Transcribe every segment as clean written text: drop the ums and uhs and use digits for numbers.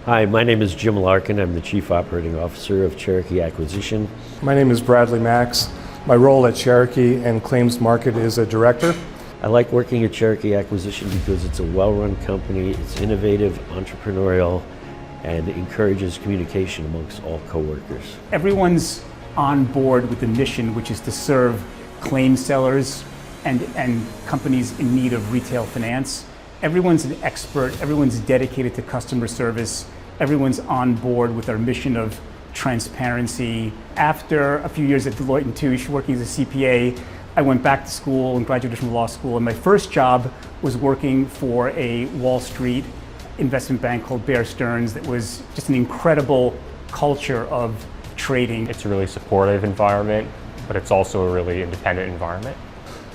Hi, my name is Jim Larkin. I'm the Chief Operating Officer of Cherokee Acquisition. My name is Bradley Max. My role at Cherokee and Claims Market is a director. I like working at Cherokee Acquisition because it's a well-run company, it's innovative, entrepreneurial, and encourages communication amongst all coworkers. Everyone's on board with the mission, which is to serve claim sellers and companies in need of retail finance. Everyone's an expert, everyone's dedicated to customer service, everyone's on board with our mission of transparency. After a few years at Deloitte & Touche, working as a CPA, I went back to school and graduated from law school, and my first job was working for a Wall Street investment bank called Bear Stearns that was just an incredible culture of trading. It's a really supportive environment, but it's also a really independent environment.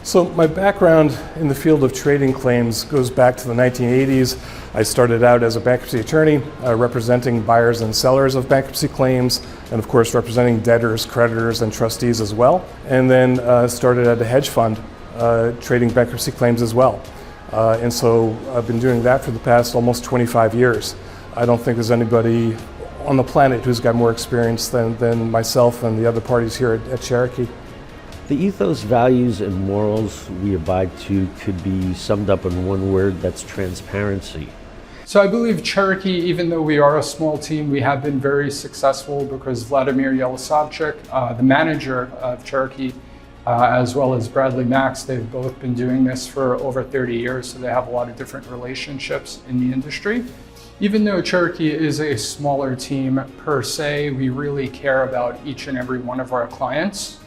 So my background in the field of trading claims goes back to the 1980s. I started out as a bankruptcy attorney, representing buyers and sellers of bankruptcy claims, and of course representing debtors, creditors, and trustees as well. And then started at a hedge fund, trading bankruptcy claims as well. And so I've been doing that for the past almost 25 years. I don't think there's anybody on the planet who's got more experience than myself and the other parties here at Cherokee. The ethos, values, and morals we abide to could be summed up in one word, that's transparency. So I believe Cherokee, even though we are a small team, we have been very successful because Vladimir Yelosavchik, the manager of Cherokee, as well as Bradley Max, they've both been doing this for over 30 years, so they have a lot of different relationships in the industry. Even though Cherokee is a smaller team per se, we really care about each and every one of our clients.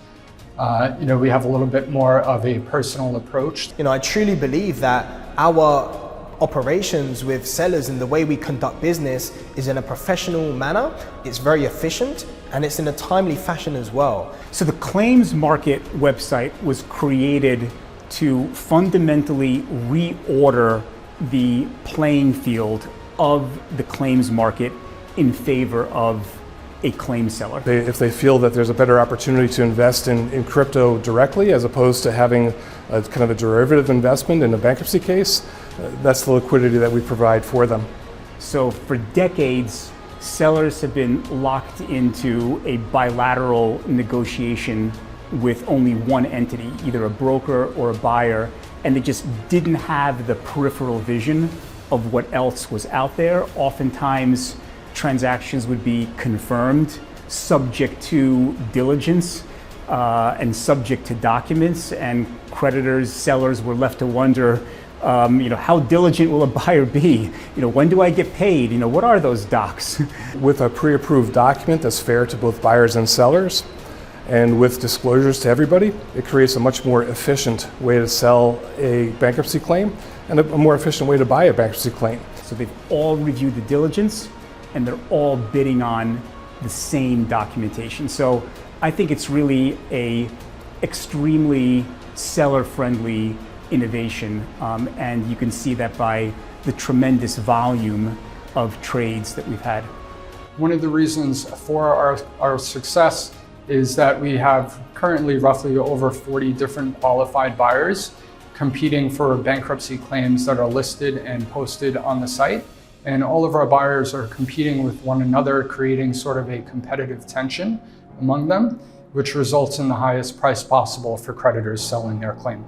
We have a little bit more of a personal approach. I truly believe that our operations with sellers and the way we conduct business is in a professional manner, it's very efficient, and it's in a timely fashion as well. So the Claims Market website was created to fundamentally reorder the playing field of the claims market in favor of a claim seller. If they feel that there's a better opportunity to invest in crypto directly as opposed to having a kind of a derivative investment in a bankruptcy case, that's the liquidity that we provide for them. So for decades, sellers have been locked into a bilateral negotiation with only one entity, either a broker or a buyer, and they just didn't have the peripheral vision of what else was out there. Oftentimes, transactions would be confirmed subject to diligence and subject to documents, and creditors, sellers were left to wonder, how diligent will a buyer be? When do I get paid? What are those docs? With a pre-approved document that's fair to both buyers and sellers, and with disclosures to everybody, it creates a much more efficient way to sell a bankruptcy claim and a more efficient way to buy a bankruptcy claim. So they've all reviewed the diligence, and they're all bidding on the same documentation. So I think it's really a extremely seller-friendly innovation, and you can see that by the tremendous volume of trades that we've had. One of the reasons for our success is that we have currently roughly over 40 different qualified buyers competing for bankruptcy claims that are listed and posted on the site. And all of our buyers are competing with one another, creating sort of a competitive tension among them, which results in the highest price possible for creditors selling their claim.